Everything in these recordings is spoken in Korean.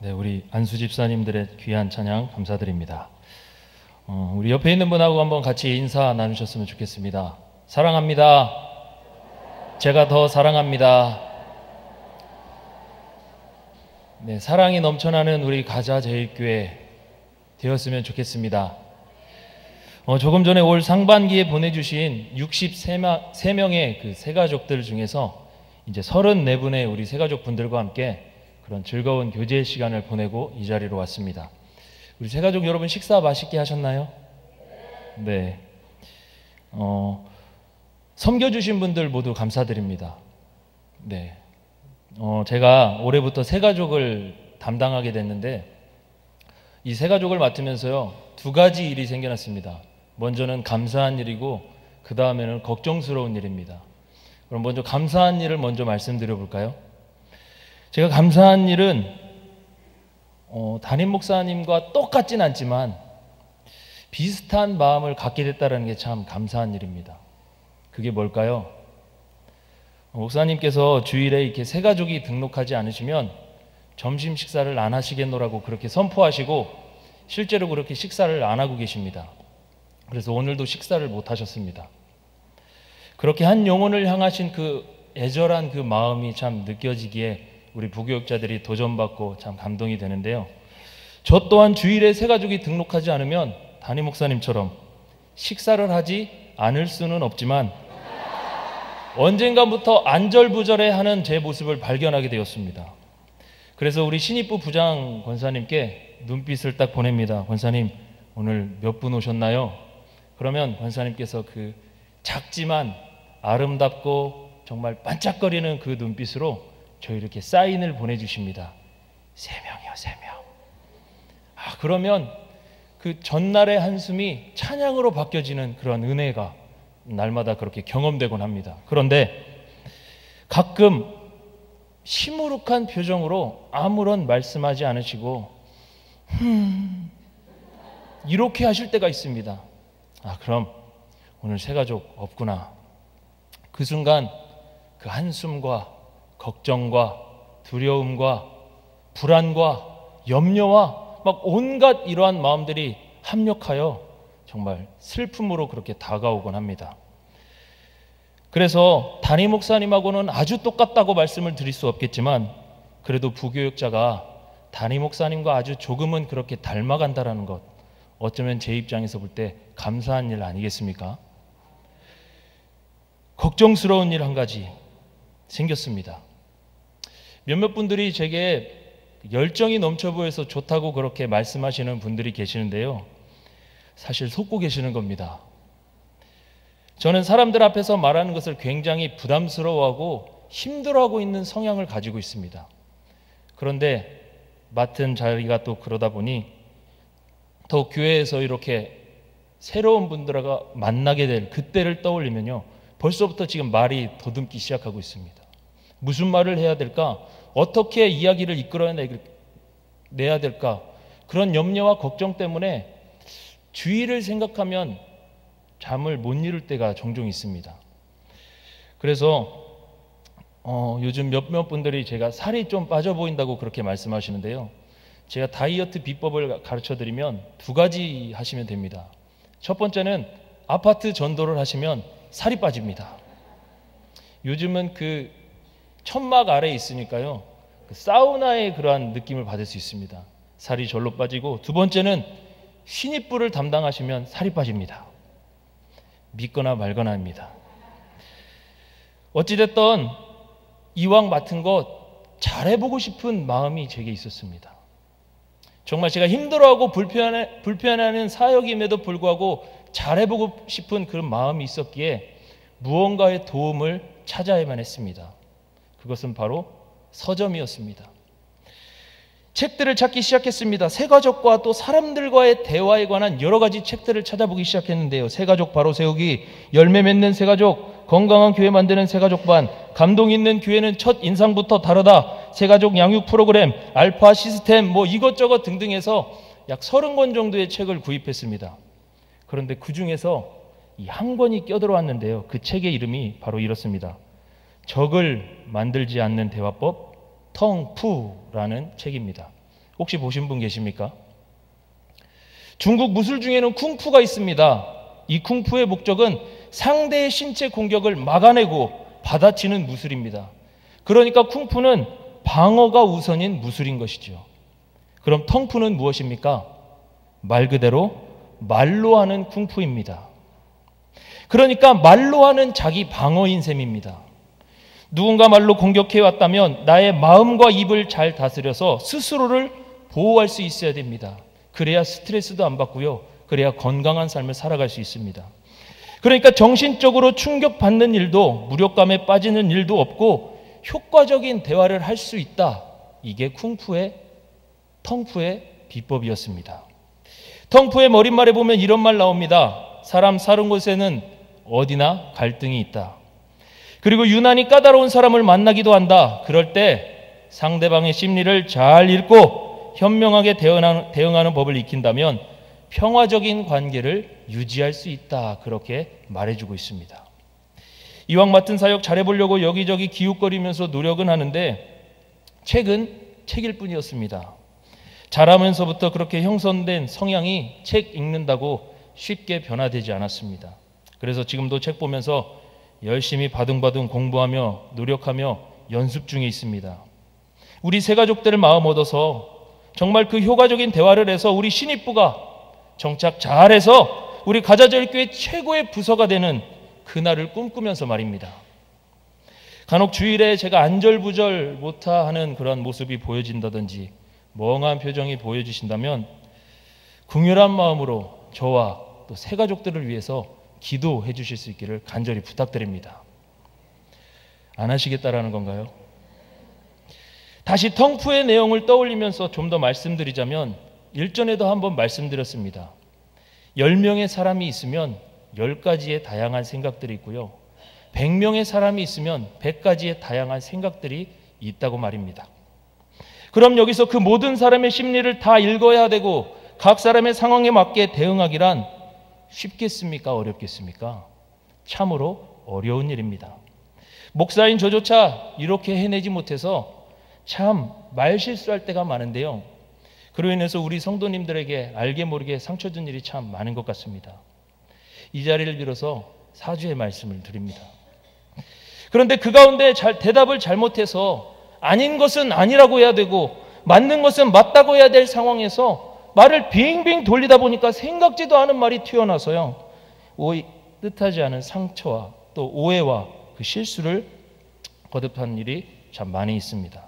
네, 우리 안수 집사님들의 귀한 찬양 감사드립니다. 우리 옆에 있는 분하고 한번 같이 인사 나누셨으면 좋겠습니다. 사랑합니다. 제가 더 사랑합니다. 네, 사랑이 넘쳐나는 우리 가자제일교회 되었으면 좋겠습니다. 조금 전에 올 상반기에 보내주신 63명의 그 새가족들 중에서 이제 34분의 우리 새가족 분들과 함께 그런 즐거운 교제 시간을 보내고 이 자리로 왔습니다. 우리 새가족 여러분 식사 맛있게 하셨나요? 네. 섬겨주신 분들 모두 감사드립니다. 네. 제가 올해부터 새가족을 담당하게 됐는데 이 새가족을 맡으면서요, 두 가지 일이 생겨났습니다. 먼저는 감사한 일이고 그 다음에는 걱정스러운 일입니다. 그럼 먼저 감사한 일을 먼저 말씀드려 볼까요? 제가 감사한 일은 담임 목사님과 똑같진 않지만 비슷한 마음을 갖게 됐다는 게 참 감사한 일입니다. 그게 뭘까요? 목사님께서 주일에 이렇게 새가족이 등록하지 않으시면 점심 식사를 안 하시겠노라고 그렇게 선포하시고 실제로 그렇게 식사를 안 하고 계십니다. 그래서 오늘도 식사를 못 하셨습니다. 그렇게 한 영혼을 향하신 그 애절한 그 마음이 참 느껴지기에 우리 부교육자들이 도전받고 참 감동이 되는데요. 저 또한 주일에 새가족이 등록하지 않으면 담임 목사님처럼 식사를 하지 않을 수는 없지만 언젠가부터 안절부절해하는 제 모습을 발견하게 되었습니다. 그래서 우리 신입부 부장 권사님께 눈빛을 딱 보냅니다. 권사님, 오늘 몇 분 오셨나요? 그러면 권사님께서 그 작지만 아름답고 정말 반짝거리는 그 눈빛으로 저 이렇게 사인을 보내주십니다. 3명이요, 3명. 그러면 그 전날의 한숨이 찬양으로 바뀌어지는 그런 은혜가 날마다 그렇게 경험되곤 합니다. 그런데 가끔 시무룩한 표정으로 아무런 말씀하지 않으시고 이렇게 하실 때가 있습니다. 그럼 오늘 새가족 없구나. 그 순간 그 한숨과 걱정과 두려움과 불안과 염려와 막 온갖 이러한 마음들이 합력하여 정말 슬픔으로 그렇게 다가오곤 합니다. 그래서 담임 목사님하고는 아주 똑같다고 말씀을 드릴 수 없겠지만 그래도 부교육자가 담임 목사님과 아주 조금은 그렇게 닮아간다는 것, 어쩌면 제 입장에서 볼 때 감사한 일 아니겠습니까? 걱정스러운 일 한 가지 생겼습니다. 몇몇 분들이 제게 열정이 넘쳐 보여서 좋다고 그렇게 말씀하시는 분들이 계시는데요. 사실 속고 계시는 겁니다. 저는 사람들 앞에서 말하는 것을 굉장히 부담스러워하고 힘들어하고 있는 성향을 가지고 있습니다. 그런데 맡은 자리가 또 그러다 보니 더 교회에서 이렇게 새로운 분들과 만나게 될 그때를 떠올리면요, 벌써부터 지금 말이 더듬기 시작하고 있습니다. 무슨 말을 해야 될까? 어떻게 이야기를 이끌어내야 될까? 그런 염려와 걱정 때문에 주의를 생각하면 잠을 못 이룰 때가 종종 있습니다. 그래서 요즘 몇몇 분들이 제가 살이 좀 빠져 보인다고 그렇게 말씀하시는데요. 제가 다이어트 비법을 가르쳐드리면 두 가지 하시면 됩니다. 첫 번째는 아파트 전도를 하시면 살이 빠집니다. 요즘은 그 천막 아래에 있으니까요, 그 사우나의 그러한 느낌을 받을 수 있습니다. 살이 절로 빠지고, 두 번째는 신입부를 담당하시면 살이 빠집니다. 믿거나 말거나 합니다. 어찌됐든 이왕 맡은 것 잘해보고 싶은 마음이 제게 있었습니다. 정말 제가 힘들어하고 불편해하는 사역임에도 불구하고 잘해보고 싶은 그런 마음이 있었기에 무언가의 도움을 찾아야만 했습니다. 그것은 바로 서점이었습니다. 책들을 찾기 시작했습니다. 새가족과 또 사람들과의 대화에 관한 여러 가지 책들을 찾아보기 시작했는데요. 새가족 바로 세우기, 열매 맺는 새가족, 건강한 교회 만드는 새가족반, 감동 있는 교회는 첫 인상부터 다르다, 새가족 양육 프로그램, 알파 시스템, 이것저것 등등 해서 약 30권 정도의 책을 구입했습니다. 그런데 그 중에서 이 한 권이 껴들어왔는데요. 그 책의 이름이 바로 이렇습니다. 적을 만들지 않는 대화법 텅푸라는 책입니다. 혹시 보신 분 계십니까? 중국 무술 중에는 쿵푸가 있습니다. 이 쿵푸의 목적은 상대의 신체 공격을 막아내고 받아치는 무술입니다. 그러니까 쿵푸는 방어가 우선인 무술인 것이죠. 그럼 텅푸는 무엇입니까? 말 그대로 말로 하는 쿵푸입니다. 그러니까 말로 하는 자기 방어인 셈입니다. 누군가 말로 공격해 왔다면 나의 마음과 입을 잘 다스려서 스스로를 보호할 수 있어야 됩니다. 그래야 스트레스도 안 받고요. 그래야 건강한 삶을 살아갈 수 있습니다. 그러니까 정신적으로 충격받는 일도 무력감에 빠지는 일도 없고 효과적인 대화를 할 수 있다. 이게 텅푸의 비법이었습니다. 텅푸의 머릿말에 보면 이런 말 나옵니다. 사람 사는 곳에는 어디나 갈등이 있다. 그리고 유난히 까다로운 사람을 만나기도 한다. 그럴 때 상대방의 심리를 잘 읽고 현명하게 대응하는 법을 익힌다면 평화적인 관계를 유지할 수 있다. 그렇게 말해주고 있습니다. 이왕 맡은 사역 잘해보려고 여기저기 기웃거리면서 노력은 하는데 책은 책일 뿐이었습니다. 자라면서부터 그렇게 형성된 성향이 책 읽는다고 쉽게 변화되지 않았습니다. 그래서 지금도 책 보면서 열심히 바둥바둥 공부하며 노력하며 연습 중에 있습니다. 우리 세 가족들을 마음 얻어서 정말 그 효과적인 대화를 해서 우리 신입부가 정착 잘해서 우리 가자절교회 최고의 부서가 되는 그날을 꿈꾸면서 말입니다. 간혹 주일에 제가 안절부절 못하는 그런 모습이 보여진다든지 멍한 표정이 보여지신다면 긍휼한 마음으로 저와 또 새 가족들을 위해서 기도해 주실 수 있기를 간절히 부탁드립니다. 안 하시겠다라는 건가요? 다시 텅푸의 내용을 떠올리면서 좀 더 말씀드리자면 일전에도 한번 말씀드렸습니다. 10명의 사람이 있으면 10가지의 다양한 생각들이 있고요. 100명의 사람이 있으면 100가지의 다양한 생각들이 있다고 말입니다. 그럼 여기서 그 모든 사람의 심리를 다 읽어야 되고 각 사람의 상황에 맞게 대응하기란 쉽겠습니까? 어렵겠습니까? 참으로 어려운 일입니다. 목사인 저조차 이렇게 해내지 못해서 참 말실수할 때가 많은데요. 그로 인해서 우리 성도님들에게 알게 모르게 상처 준 일이 참 많은 것 같습니다. 이 자리를 빌어서 사죄의 말씀을 드립니다. 그런데 그 가운데 대답을 잘못해서 아닌 것은 아니라고 해야 되고 맞는 것은 맞다고 해야 될 상황에서 말을 빙빙 돌리다 보니까 생각지도 않은 말이 튀어나와서요. 뜻하지 않은 상처와 또 오해와 그 실수를 거듭한 일이 참 많이 있습니다.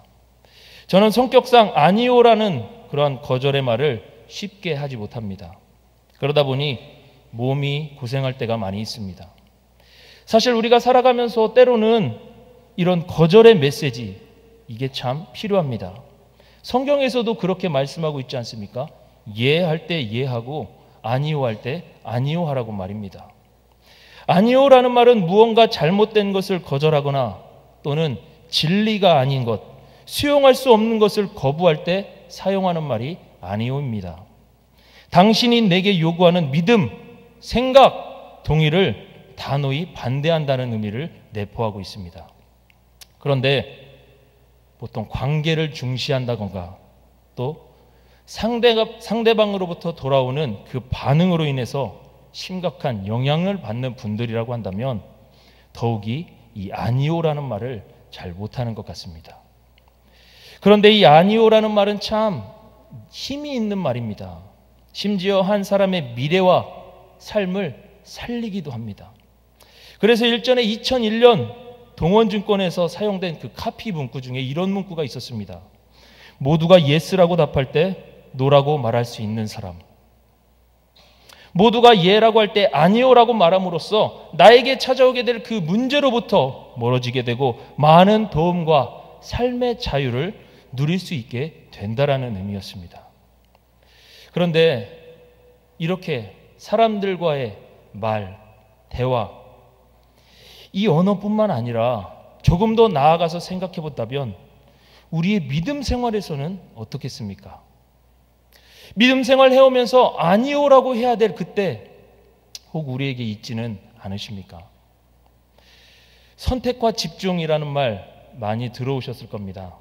저는 성격상 아니오라는 그러한 거절의 말을 쉽게 하지 못합니다. 그러다 보니 몸이 고생할 때가 많이 있습니다. 사실 우리가 살아가면서 때로는 이런 거절의 메시지 이게 참 필요합니다. 성경에서도 그렇게 말씀하고 있지 않습니까? 예할 때 예하고 아니오 할 때 아니오 하라고 말입니다. 아니오라는 말은 무언가 잘못된 것을 거절하거나 또는 진리가 아닌 것, 수용할 수 없는 것을 거부할 때 사용하는 말이 아니오입니다. 당신이 내게 요구하는 믿음, 생각, 동의를 단호히 반대한다는 의미를 내포하고 있습니다. 그런데 보통 관계를 중시한다던가 또 상대방으로부터 돌아오는 그 반응으로 인해서 심각한 영향을 받는 분들이라고 한다면 더욱이 이 아니오라는 말을 잘 못하는 것 같습니다. 그런데 이 아니오라는 말은 참 힘이 있는 말입니다. 심지어 한 사람의 미래와 삶을 살리기도 합니다. 그래서 일전에 2001년 동원증권에서 사용된 그 카피 문구 중에 이런 문구가 있었습니다. 모두가 예스라고 답할 때 노라고 말할 수 있는 사람. 모두가 예라고 할 때 아니오라고 말함으로써 나에게 찾아오게 될 그 문제로부터 멀어지게 되고 많은 도움과 삶의 자유를 누릴 수 있게 된다라는 의미였습니다. 그런데 이렇게 사람들과의 말, 대화, 이 언어뿐만 아니라 조금 더 나아가서 생각해 본다면 우리의 믿음 생활에서는 어떻겠습니까? 믿음 생활 해오면서 아니오라고 해야 될 그때 혹 우리에게 있지는 않으십니까? 선택과 집중이라는 말 많이 들어오셨을 겁니다.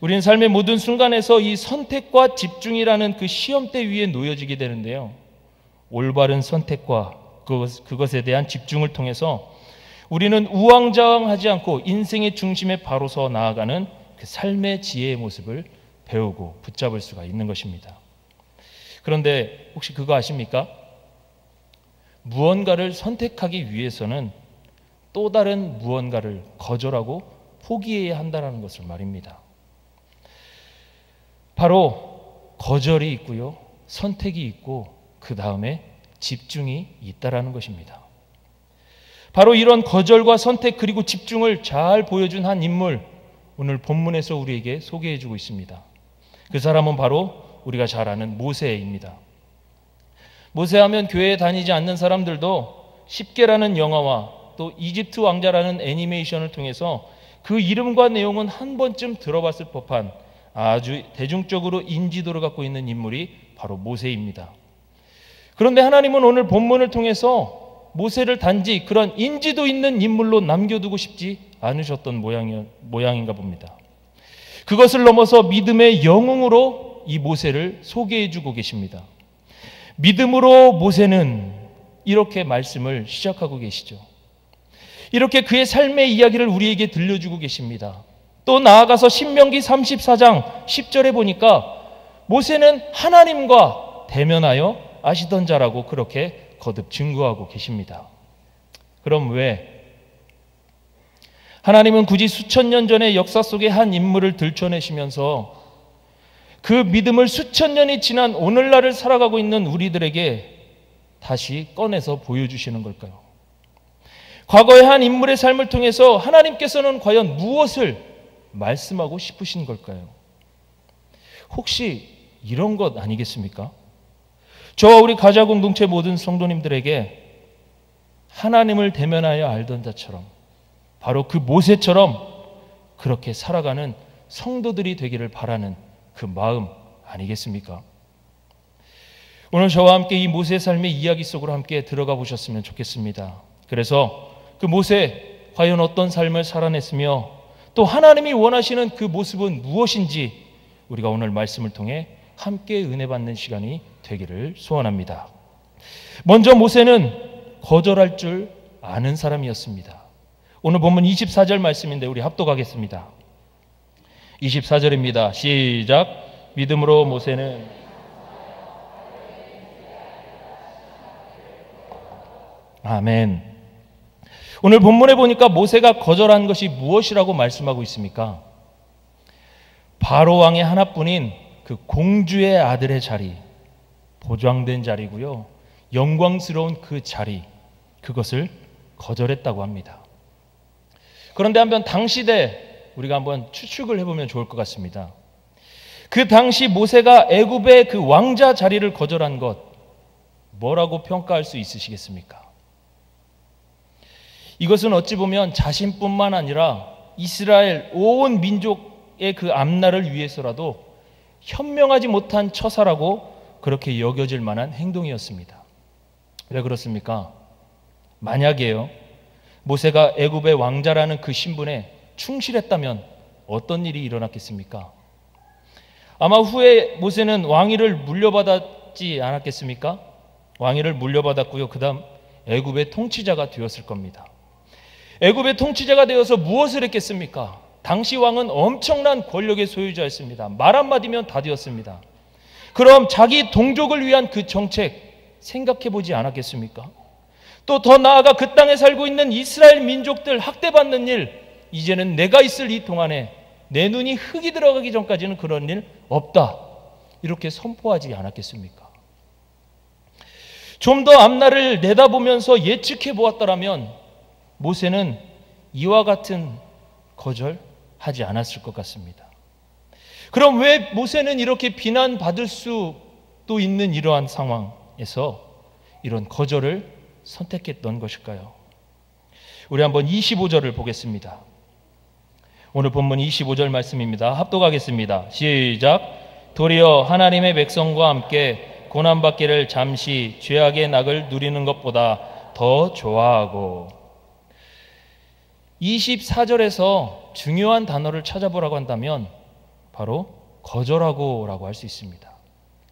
우리는 삶의 모든 순간에서 이 선택과 집중이라는 그 시험대 위에 놓여지게 되는데요. 올바른 선택과 그것에 대한 집중을 통해서 우리는 우왕좌왕하지 않고 인생의 중심에 바로 서 나아가는 그 삶의 지혜의 모습을 배우고 붙잡을 수가 있는 것입니다. 그런데 혹시 그거 아십니까? 무언가를 선택하기 위해서는 또 다른 무언가를 거절하고 포기해야 한다는 것을 말입니다. 바로 거절이 있고요, 선택이 있고 그 다음에 집중이 있다라는 것입니다. 바로 이런 거절과 선택 그리고 집중을 잘 보여준 한 인물, 오늘 본문에서 우리에게 소개해 주고 있습니다. 그 사람은 바로 우리가 잘 아는 모세입니다. 모세하면 교회에 다니지 않는 사람들도 십계라는 영화와 또 이집트 왕자라는 애니메이션을 통해서 그 이름과 내용은 한 번쯤 들어봤을 법한 아주 대중적으로 인지도를 갖고 있는 인물이 바로 모세입니다. 그런데 하나님은 오늘 본문을 통해서 모세를 단지 그런 인지도 있는 인물로 남겨두고 싶지 않으셨던 모양인가 봅니다. 그것을 넘어서 믿음의 영웅으로 이 모세를 소개해주고 계십니다. 믿음으로 모세는 이렇게 말씀을 시작하고 계시죠. 이렇게 그의 삶의 이야기를 우리에게 들려주고 계십니다. 또 나아가서 신명기 34장 10절에 보니까 모세는 하나님과 대면하여 아시던 자라고 그렇게 거듭 증거하고 계십니다. 그럼 왜 하나님은 굳이 수천 년 전의 역사 속의 한 인물을 들춰내시면서 그 믿음을 수천 년이 지난 오늘날을 살아가고 있는 우리들에게 다시 꺼내서 보여주시는 걸까요? 과거의 한 인물의 삶을 통해서 하나님께서는 과연 무엇을 말씀하고 싶으신 걸까요? 혹시 이런 것 아니겠습니까? 저와 우리 가자 공동체 모든 성도님들에게 하나님을 대면하여 알던 자처럼 바로 그 모세처럼 그렇게 살아가는 성도들이 되기를 바라는 그 마음 아니겠습니까? 오늘 저와 함께 이 모세의 삶의 이야기 속으로 함께 들어가 보셨으면 좋겠습니다. 그래서 그 모세 과연 어떤 삶을 살아냈으며 또 하나님이 원하시는 그 모습은 무엇인지 우리가 오늘 말씀을 통해 함께 은혜 받는 시간이 되기를 소원합니다. 먼저 모세는 거절할 줄 아는 사람이었습니다. 오늘 본문 24절 말씀인데 우리 합독하겠습니다. 24절입니다. 시작. 믿음으로 모세는 아멘. 오늘 본문에 보니까 모세가 거절한 것이 무엇이라고 말씀하고 있습니까? 바로 왕의 하나뿐인 그 공주의 아들의 자리, 보장된 자리고요, 영광스러운 그 자리, 그것을 거절했다고 합니다. 그런데 한번 당시대 우리가 한번 추측을 해보면 좋을 것 같습니다. 그 당시 모세가 애굽의 그 왕자 자리를 거절한 것, 뭐라고 평가할 수 있으시겠습니까? 이것은 어찌 보면 자신뿐만 아니라 이스라엘 온 민족의 그 앞날을 위해서라도 현명하지 못한 처사라고 그렇게 여겨질 만한 행동이었습니다. 왜 그렇습니까? 만약에요, 모세가 애굽의 왕자라는 그 신분에 충실했다면 어떤 일이 일어났겠습니까? 아마 후에 모세는 왕위를 물려받았지 않았겠습니까? 왕위를 물려받았고요, 그 다음 애굽의 통치자가 되었을 겁니다. 애굽의 통치자가 되어서 무엇을 했겠습니까? 당시 왕은 엄청난 권력의 소유자였습니다. 말 한마디면 다 되었습니다. 그럼 자기 동족을 위한 그 정책 생각해보지 않았겠습니까? 또 더 나아가 그 땅에 살고 있는 이스라엘 민족들 학대받는 일, 이제는 내가 있을 이 동안에 내 눈이 흙이 들어가기 전까지는 그런 일 없다, 이렇게 선포하지 않았겠습니까? 좀 더 앞날을 내다보면서 예측해 보았더라면 모세는 이와 같은 거절하지 않았을 것 같습니다. 그럼 왜 모세는 이렇게 비난받을 수도 있는 이러한 상황에서 이런 거절을 선택했던 것일까요? 우리 한번 25절을 보겠습니다. 오늘 본문 25절 말씀입니다. 합독하겠습니다. 시작. 도리어 하나님의 백성과 함께 고난받기를 잠시 죄악의 낙을 누리는 것보다 더 좋아하고, 24절에서 중요한 단어를 찾아보라고 한다면 바로 거절하고라고 할 수 있습니다.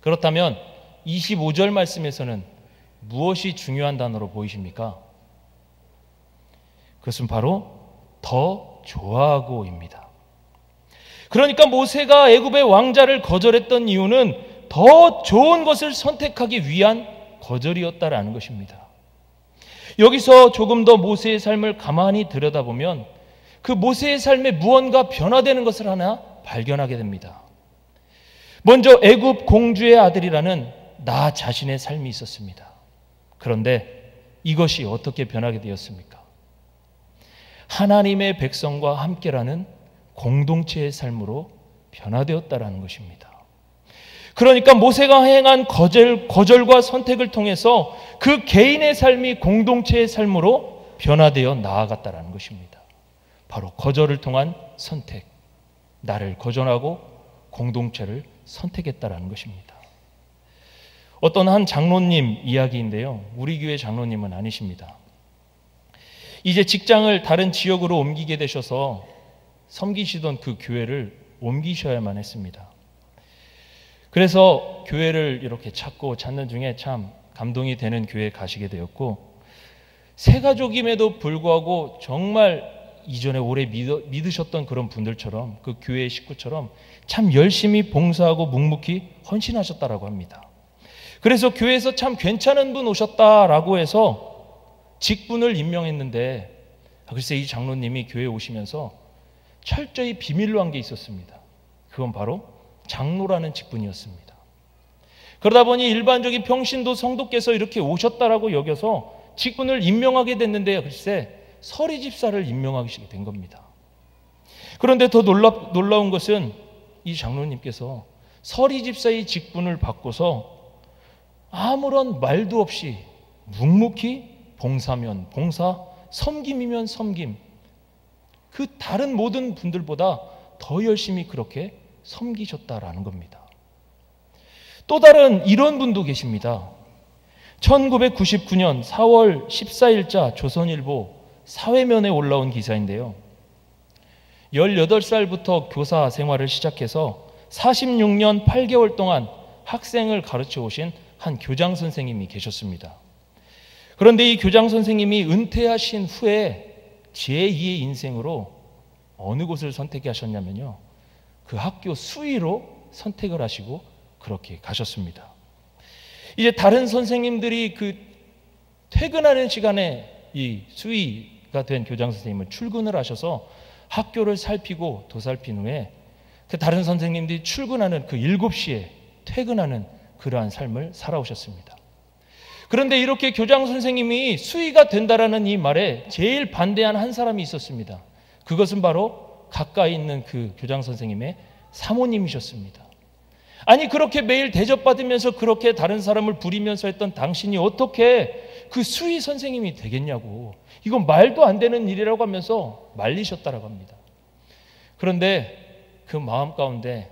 그렇다면 25절 말씀에서는 무엇이 중요한 단어로 보이십니까? 그것은 바로 더 좋아하고입니다. 그러니까 모세가 애굽의 왕자를 거절했던 이유는 더 좋은 것을 선택하기 위한 거절이었다라는 것입니다. 여기서 조금 더 모세의 삶을 가만히 들여다보면 그 모세의 삶에 무언가 변화되는 것을 하나 발견하게 됩니다. 먼저 애굽 공주의 아들이라는 나 자신의 삶이 있었습니다. 그런데 이것이 어떻게 변하게 되었습니까? 하나님의 백성과 함께라는 공동체의 삶으로 변화되었다라는 것입니다. 그러니까 모세가 행한 거절과 선택을 통해서 그 개인의 삶이 공동체의 삶으로 변화되어 나아갔다라는 것입니다. 바로 거절을 통한 선택, 나를 거절하고 공동체를 선택했다라는 것입니다. 어떤 한 장로님 이야기인데요. 우리 교회 장로님은 아니십니다. 이제 직장을 다른 지역으로 옮기게 되셔서 섬기시던 그 교회를 옮기셔야만 했습니다. 그래서 교회를 이렇게 찾는 중에 참 감동이 되는 교회에 가시게 되었고, 새 가족임에도 불구하고 정말 이전에 오래 믿으셨던 그런 분들처럼, 그 교회의 식구처럼 참 열심히 봉사하고 묵묵히 헌신하셨다라고 합니다. 그래서 교회에서 참 괜찮은 분 오셨다라고 해서 직분을 임명했는데, 글쎄 이 장로님이 교회에 오시면서 철저히 비밀로 한 게 있었습니다. 그건 바로 장로라는 직분이었습니다. 그러다 보니 일반적인 평신도 성도께서 이렇게 오셨다라고 여겨서 직분을 임명하게 됐는데, 글쎄 서리 집사를 임명하게 된 겁니다. 그런데 더 놀라운 것은 이 장로님께서 서리 집사의 직분을 받고서 아무런 말도 없이 묵묵히 봉사면 봉사, 섬김이면 섬김, 그 다른 모든 분들보다 더 열심히 그렇게 섬기셨다라는 겁니다. 또 다른 이런 분도 계십니다. 1999년 4월 14일자 조선일보 사회면에 올라온 기사인데요. 18살부터 교사 생활을 시작해서 46년 8개월 동안 학생을 가르쳐 오신 한 교장 선생님이 계셨습니다. 그런데 이 교장 선생님이 은퇴하신 후에 제2의 인생으로 어느 곳을 선택하셨냐면요, 그 학교 수의로 선택을 하시고 그렇게 가셨습니다. 이제 다른 선생님들이 그 퇴근하는 시간에 이 수의가 된 교장 선생님은 출근을 하셔서 학교를 살피고 도살핀 후에 그 다른 선생님들이 출근하는 그 7시에 퇴근하는 그러한 삶을 살아오셨습니다. 그런데 이렇게 교장 선생님이 수의가 된다라는 이 말에 제일 반대한 한 사람이 있었습니다. 그것은 바로 가까이 있는 그 교장 선생님의 사모님이셨습니다. 아니, 그렇게 매일 대접받으면서 그렇게 다른 사람을 부리면서 했던 당신이 어떻게 그 수의 선생님이 되겠냐고, 이건 말도 안 되는 일이라고 하면서 말리셨다라고 합니다. 그런데 그 마음 가운데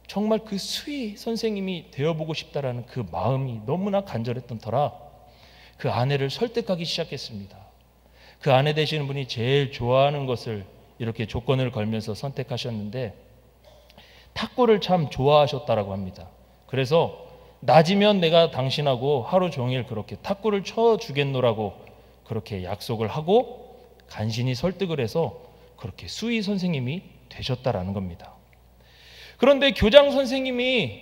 정말 그 수의 선생님이 되어보고 싶다라는 그 마음이 너무나 간절했던 터라 그 아내를 설득하기 시작했습니다. 그 아내 되시는 분이 제일 좋아하는 것을 이렇게 조건을 걸면서 선택하셨는데, 탁구를 참 좋아하셨다라고 합니다. 그래서 낮이면 내가 당신하고 하루 종일 그렇게 탁구를 쳐주겠노라고 그렇게 약속을 하고 간신히 설득을 해서 그렇게 수의 선생님이 되셨다라는 겁니다. 그런데 교장 선생님이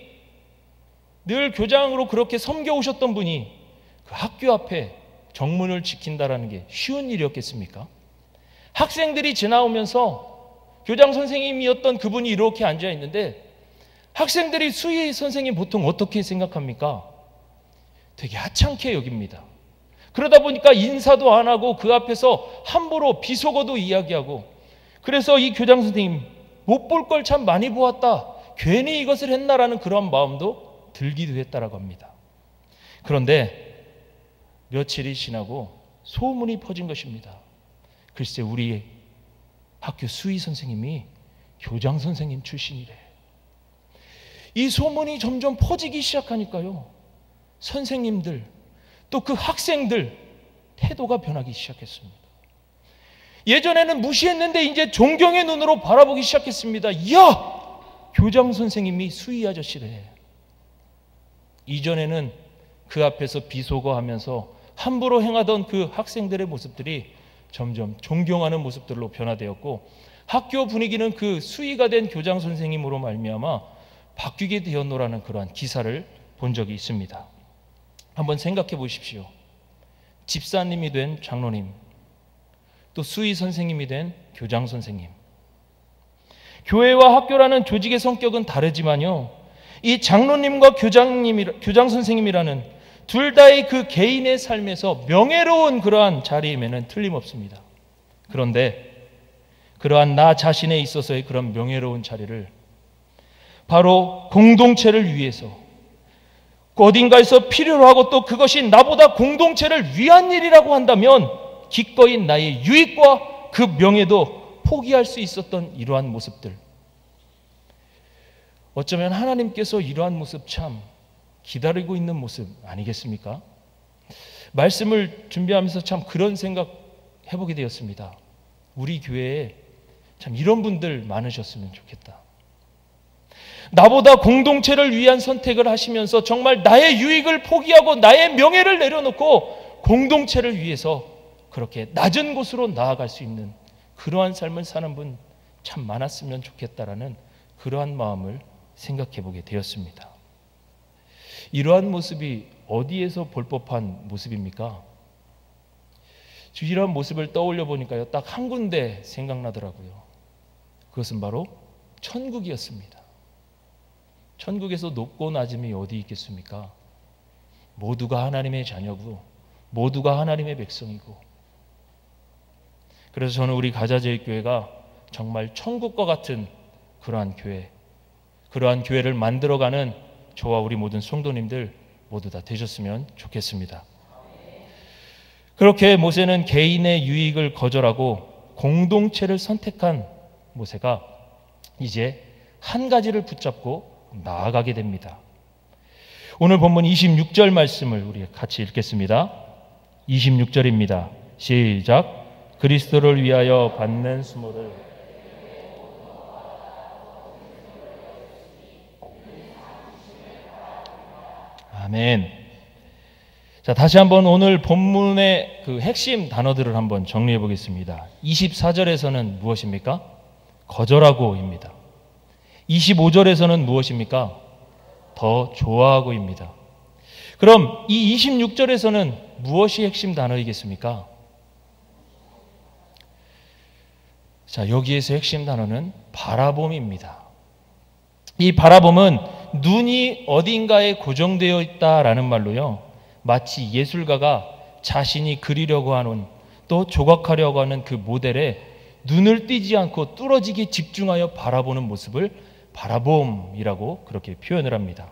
늘 교장으로 그렇게 섬겨오셨던 분이 그 학교 앞에 정문을 지킨다라는 게 쉬운 일이었겠습니까? 학생들이 지나오면서 교장 선생님이었던 그분이 이렇게 앉아 있는데, 학생들이 수의 선생님 보통 어떻게 생각합니까? 되게 하찮게 여깁니다. 그러다 보니까 인사도 안 하고 그 앞에서 함부로 비속어도 이야기하고, 그래서 이 교장 선생님 못 볼 걸 참 많이 보았다, 괜히 이것을 했나라는 그런 마음도 들기도 했다라고 합니다. 그런데 며칠이 지나고 소문이 퍼진 것입니다. 글쎄 우리 학교 수의 선생님이 교장 선생님 출신이래. 이 소문이 점점 퍼지기 시작하니까요, 선생님들 또 그 학생들 태도가 변하기 시작했습니다. 예전에는 무시했는데 이제 존경의 눈으로 바라보기 시작했습니다. 이야, 교장 선생님이 수희 아저씨래. 이전에는 그 앞에서 비속어하면서 함부로 행하던 그 학생들의 모습들이 점점 존경하는 모습들로 변화되었고, 학교 분위기는 그 수희가 된 교장 선생님으로 말미암아 바뀌게 되었노라는 그러한 기사를 본 적이 있습니다. 한번 생각해 보십시오. 집사님이 된 장로님, 또 수희 선생님이 된 교장 선생님. 교회와 학교라는 조직의 성격은 다르지만요, 이 장로님과 교장 선생님이라는 둘 다의 그 개인의 삶에서 명예로운 그러한 자리임에는 틀림없습니다. 그런데 그러한 나 자신에 있어서의 그런 명예로운 자리를 바로 공동체를 위해서 어딘가에서 필요로 하고, 또 그것이 나보다 공동체를 위한 일이라고 한다면 기꺼이 나의 유익과 그 명예도 포기할 수 있었던 이러한 모습들, 어쩌면 하나님께서 이러한 모습 참 기다리고 있는 모습 아니겠습니까? 말씀을 준비하면서 참 그런 생각 해보게 되었습니다. 우리 교회에 참 이런 분들 많으셨으면 좋겠다. 나보다 공동체를 위한 선택을 하시면서 정말 나의 유익을 포기하고 나의 명예를 내려놓고 공동체를 위해서 그렇게 낮은 곳으로 나아갈 수 있는 그러한 삶을 사는 분 참 많았으면 좋겠다라는 그러한 마음을 생각해 보게 되었습니다. 이러한 모습이 어디에서 볼 법한 모습입니까? 이러한 모습을 떠올려 보니까요, 딱 한 군데 생각나더라고요. 그것은 바로 천국이었습니다. 천국에서 높고 낮음이 어디 있겠습니까? 모두가 하나님의 자녀고 모두가 하나님의 백성이고, 그래서 저는 우리 가자제일교회가 정말 천국과 같은 그러한 교회, 그러한 교회를 만들어가는 저와 우리 모든 성도님들 모두 다 되셨으면 좋겠습니다. 그렇게 모세는 개인의 유익을 거절하고 공동체를 선택한 모세가 이제 한 가지를 붙잡고 나아가게 됩니다. 오늘 본문 26절 말씀을 우리 같이 읽겠습니다. 26절입니다. 시작. 그리스도를 위하여 받는 수모를 아멘. 자, 다시 한번 오늘 본문의 그 핵심 단어들을 한번 정리해 보겠습니다. 24절에서는 무엇입니까? 거절하고입니다. 25절에서는 무엇입니까? 더 좋아하고입니다. 그럼 이 26절에서는 무엇이 핵심 단어이겠습니까? 자, 여기에서 핵심 단어는 바라봄입니다. 이 바라봄은 눈이 어딘가에 고정되어 있다라는 말로요, 마치 예술가가 자신이 그리려고 하는, 또 조각하려고 하는 그 모델에 눈을 띄지 않고 뚫어지게 집중하여 바라보는 모습을 바라봄이라고 그렇게 표현을 합니다.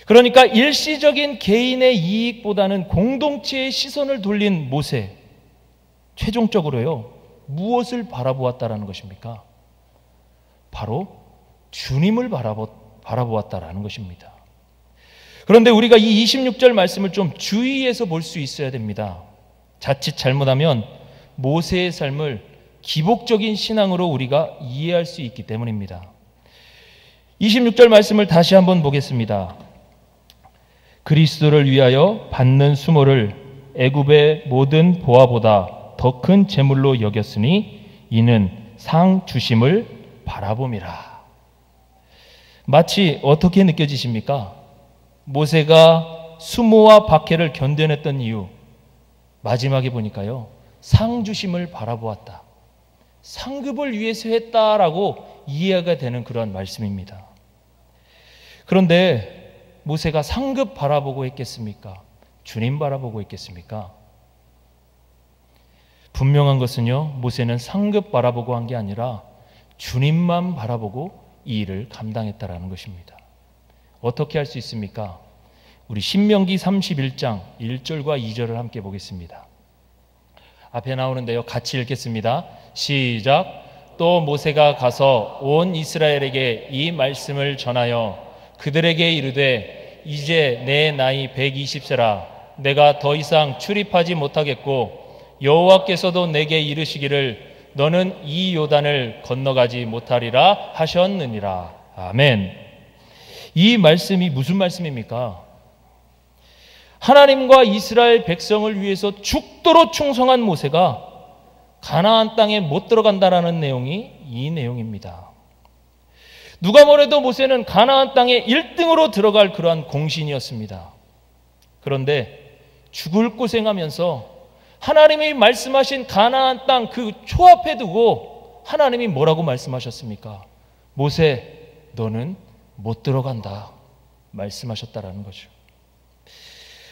그러니까 일시적인 개인의 이익보다는 공동체의 시선을 돌린 모세, 최종적으로요, 무엇을 바라보았다라는 것입니까? 바로 주님을 바라보았다라는 것입니다. 그런데 우리가 이 26절 말씀을 좀 주의해서 볼 수 있어야 됩니다. 자칫 잘못하면 모세의 삶을 기복적인 신앙으로 우리가 이해할 수 있기 때문입니다. 26절 말씀을 다시 한번 보겠습니다. 그리스도를 위하여 받는 수모를 애굽의 모든 보화보다 더 큰 재물로 여겼으니 이는 상 주심을 바라봄이라. 마치 어떻게 느껴지십니까? 모세가 수모와 박해를 견뎌냈던 이유, 마지막에 보니까요, 상 주심을 바라보았다, 상급을 위해서 했다라고 이해가 되는 그런 말씀입니다. 그런데 모세가 상급 바라보고 했겠습니까? 주님 바라보고 했겠습니까? 분명한 것은요, 모세는 상급 바라보고 한 게 아니라 주님만 바라보고 이 일을 감당했다라는 것입니다. 어떻게 할 수 있습니까? 우리 신명기 31장 1절과 2절을 함께 보겠습니다. 앞에 나오는데요, 같이 읽겠습니다. 시작. 또 모세가 가서 온 이스라엘에게 이 말씀을 전하여 그들에게 이르되 이제 내 나이 120세라 내가 더 이상 출입하지 못하겠고 여호와께서도 내게 이르시기를 너는 이 요단을 건너가지 못하리라 하셨느니라. 아멘. 이 말씀이 무슨 말씀입니까? 하나님과 이스라엘 백성을 위해서 죽도록 충성한 모세가 가나안 땅에 못 들어간다라는 내용이 이 내용입니다. 누가 뭐래도 모세는 가나안 땅에 1등으로 들어갈 그러한 공신이었습니다. 그런데 죽을 고생하면서 하나님이 말씀하신 가나안 땅 그 초앞에 두고 하나님이 뭐라고 말씀하셨습니까? 모세, 너는 못 들어간다 말씀하셨다라는 거죠.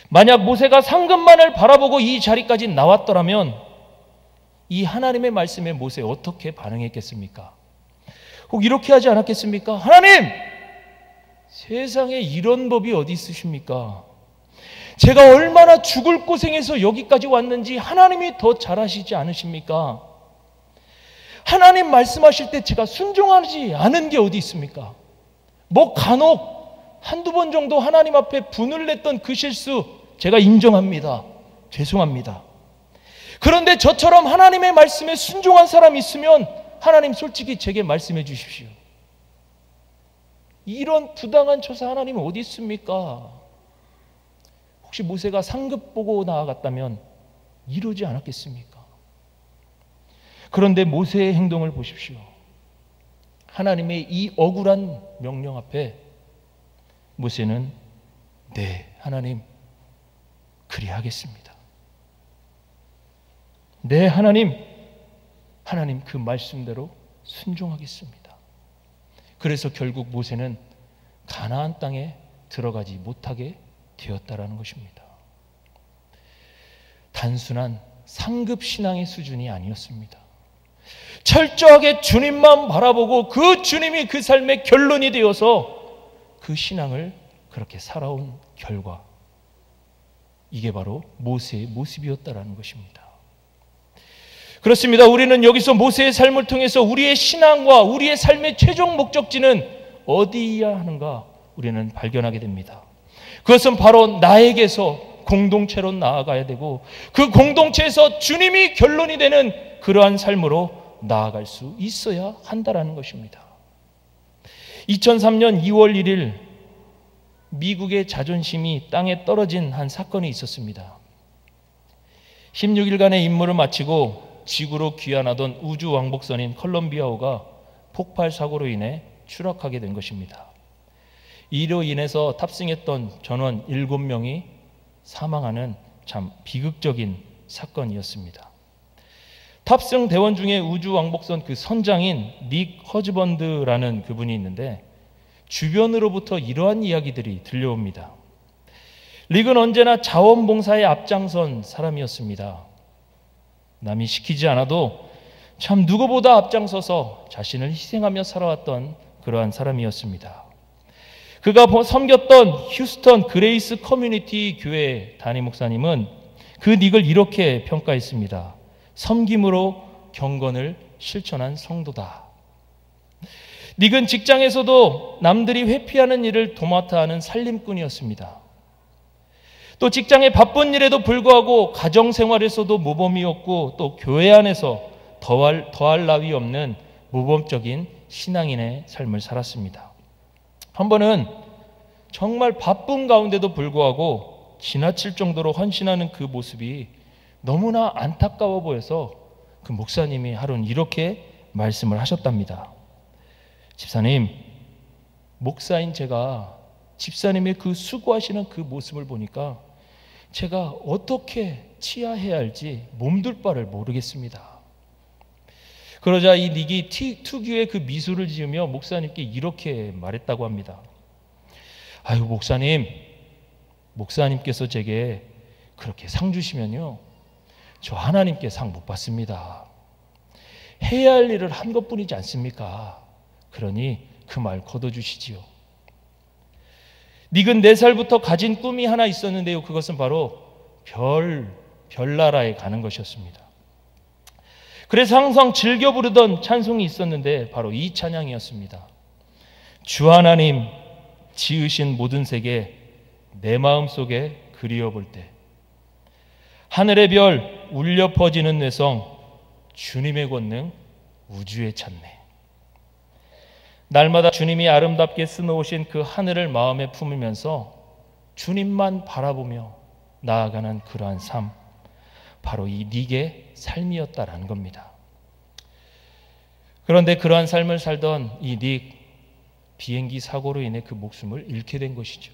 만약 모세가 상급만을 바라보고 이 자리까지 나왔더라면 이 하나님의 말씀에 모세 어떻게 반응했겠습니까? 혹 이렇게 하지 않았겠습니까? 하나님! 세상에 이런 법이 어디 있으십니까? 제가 얼마나 죽을 고생해서 여기까지 왔는지 하나님이 더 잘 아시지 않으십니까? 하나님 말씀하실 때 제가 순종하지 않은 게 어디 있습니까? 뭐 간혹 한두 번 정도 하나님 앞에 분을 냈던 그 실수 제가 인정합니다. 죄송합니다. 그런데 저처럼 하나님의 말씀에 순종한 사람이 있으면 하나님 솔직히 제게 말씀해 주십시오. 이런 부당한 처사 하나님은 어디 있습니까? 혹시 모세가 상급 보고 나아갔다면 이러지 않았겠습니까? 그런데 모세의 행동을 보십시오. 하나님의 이 억울한 명령 앞에 모세는 네, 하나님 그리하겠습니다. 네, 하나님 그 말씀대로 순종하겠습니다. 그래서 결국 모세는 가나안 땅에 들어가지 못하게 되었다라는 것입니다. 단순한 상급 신앙의 수준이 아니었습니다. 철저하게 주님만 바라보고 그 주님이 그 삶의 결론이 되어서 그 신앙을 그렇게 살아온 결과, 이게 바로 모세의 모습이었다라는 것입니다. 그렇습니다. 우리는 여기서 모세의 삶을 통해서 우리의 신앙과 우리의 삶의 최종 목적지는 어디여야 하는가 우리는 발견하게 됩니다. 그것은 바로 나에게서 공동체로 나아가야 되고 그 공동체에서 주님이 결론이 되는 그러한 삶으로 나아갈 수 있어야 한다라는 것입니다. 2003년 2월 1일 미국의 자존심이 땅에 떨어진 한 사건이 있었습니다. 16일간의 임무를 마치고 지구로 귀환하던 우주 왕복선인 컬럼비아호가 폭발 사고로 인해 추락하게 된 것입니다. 이로 인해서 탑승했던 전원 7명이 사망하는 참 비극적인 사건이었습니다. 탑승 대원 중에 우주 왕복선 그 선장인 닉 허즈번드라는 그분이 있는데 주변으로부터 이러한 이야기들이 들려옵니다. 릭은 언제나 자원봉사에 앞장선 사람이었습니다. 남이 시키지 않아도 참 누구보다 앞장서서 자신을 희생하며 살아왔던 그러한 사람이었습니다. 그가 섬겼던 휴스턴 그레이스 커뮤니티 교회 담임 목사님은 그 닉을 이렇게 평가했습니다. 섬김으로 경건을 실천한 성도다. 닉은 직장에서도 남들이 회피하는 일을 도맡아 하는 살림꾼이었습니다. 또 직장의 바쁜 일에도 불구하고 가정생활에서도 모범이었고 또 교회 안에서 더할 나위 없는 모범적인 신앙인의 삶을 살았습니다. 한 번은 정말 바쁜 가운데도 불구하고 지나칠 정도로 헌신하는 그 모습이 너무나 안타까워 보여서 그 목사님이 하루는 이렇게 말씀을 하셨답니다. 집사님, 목사인 제가 집사님의 그 수고하시는 그 모습을 보니까 제가 어떻게 치하해야 할지 몸둘 바를 모르겠습니다. 그러자 이 닉이 특유의 그 미소를 지으며 목사님께 이렇게 말했다고 합니다. 아유, 목사님께서 제게 그렇게 상 주시면요, 저 하나님께 상 못 받습니다. 해야 할 일을 한 것뿐이지 않습니까? 그러니 그 말 거둬주시지요. 닉은 4살부터 가진 꿈이 하나 있었는데요, 그것은 바로 별나라에 가는 것이었습니다. 그래서 항상 즐겨 부르던 찬송이 있었는데 바로 이 찬양이었습니다. 주 하나님 지으신 모든 세계 내 마음속에 그리워 볼 때 하늘의 별 울려 퍼지는 뇌성 주님의 권능 우주에 찾네. 날마다 주님이 아름답게 쓰놓으신 그 하늘을 마음에 품으면서 주님만 바라보며 나아가는 그러한 삶, 바로 이 닉의 삶이었다라는 겁니다. 그런데 그러한 삶을 살던 이 닉, 비행기 사고로 인해 그 목숨을 잃게 된 것이죠.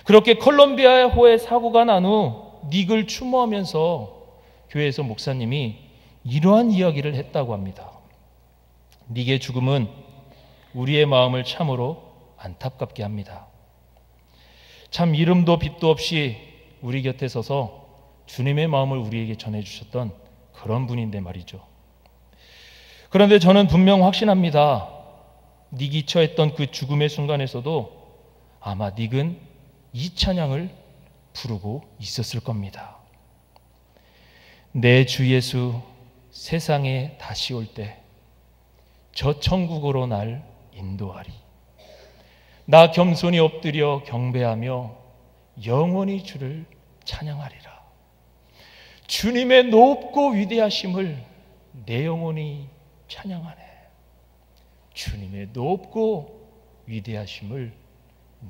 그렇게 콜롬비아 호에 사고가 난 후 닉을 추모하면서 교회에서 목사님이 이러한 이야기를 했다고 합니다. 닉의 죽음은 우리의 마음을 참으로 안타깝게 합니다. 참 이름도 빛도 없이 우리 곁에 서서 주님의 마음을 우리에게 전해주셨던 그런 분인데 말이죠. 그런데 저는 분명 확신합니다. 닉이 처했던 그 죽음의 순간에서도 아마 닉은 이 찬양을 부르고 있었을 겁니다. 내 주 예수 세상에 다시 올 때 저 천국으로 날 인도하리. 나 겸손히 엎드려 경배하며 영원히 주를 찬양하리라. 주님의 높고 위대하심을 내 영혼이 찬양하네. 주님의 높고 위대하심을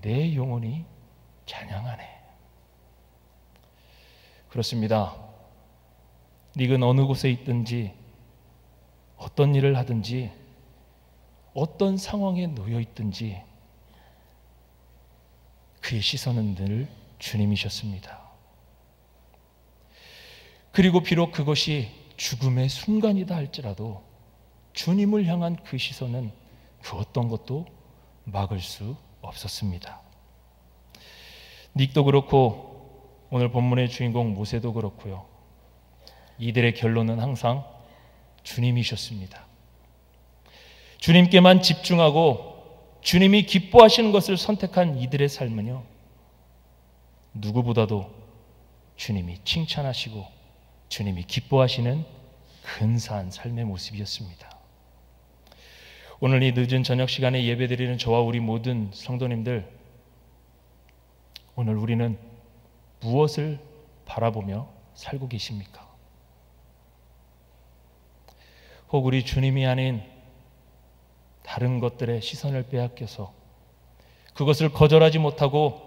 내 영혼이 찬양하네. 그렇습니다. 닉은 어느 곳에 있든지 어떤 일을 하든지 어떤 상황에 놓여 있든지 그의 시선은 늘 주님이셨습니다. 그리고 비록 그것이 죽음의 순간이다 할지라도 주님을 향한 그 시선은 그 어떤 것도 막을 수 없었습니다. 닉도 그렇고 오늘 본문의 주인공 모세도 그렇고요. 이들의 결론은 항상 주님이셨습니다. 주님께만 집중하고 주님이 기뻐하시는 것을 선택한 이들의 삶은요, 누구보다도 주님이 칭찬하시고 주님이 기뻐하시는 근사한 삶의 모습이었습니다. 오늘 이 늦은 저녁 시간에 예배드리는 저와 우리 모든 성도님들, 오늘 우리는 무엇을 바라보며 살고 계십니까? 혹 우리 주님이 아닌 다른 것들의 시선을 빼앗겨서 그것을 거절하지 못하고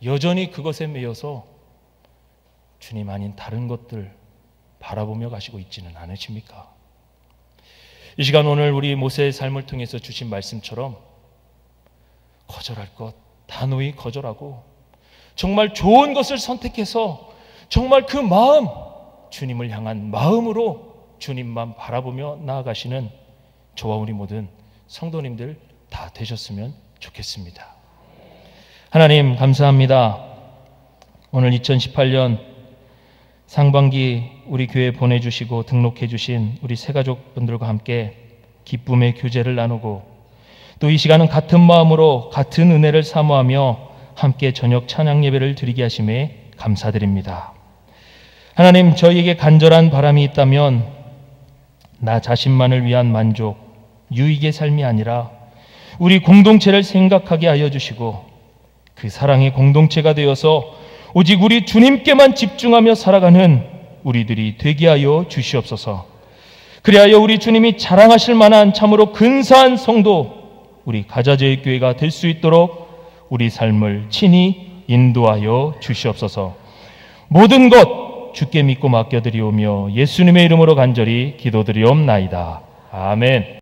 여전히 그것에 매여서 주님 아닌 다른 것들 바라보며 가시고 있지는 않으십니까? 이 시간 오늘 우리 모세의 삶을 통해서 주신 말씀처럼 거절할 것 단호히 거절하고 정말 좋은 것을 선택해서 정말 그 마음, 주님을 향한 마음으로 주님만 바라보며 나아가시는 저와 우리 모든 성도님들 다 되셨으면 좋겠습니다. 하나님 감사합니다. 오늘 2018년 상반기 우리 교회에 보내주시고 등록해 주신 우리 새가족분들과 함께 기쁨의 교제를 나누고 또 이 시간은 같은 마음으로 같은 은혜를 사모하며 함께 저녁 찬양 예배를 드리게 하심에 감사드립니다. 하나님, 저희에게 간절한 바람이 있다면 나 자신만을 위한 만족, 유익의 삶이 아니라 우리 공동체를 생각하게 하여 주시고 그 사랑의 공동체가 되어서 오직 우리 주님께만 집중하며 살아가는 우리들이 되게 하여 주시옵소서. 그리하여 우리 주님이 자랑하실 만한 참으로 근사한 성도, 우리 가자제일 교회가 될 수 있도록 우리 삶을 친히 인도하여 주시옵소서. 모든 것 주께 믿고 맡겨드리오며 예수님의 이름으로 간절히 기도드리옵나이다. 아멘.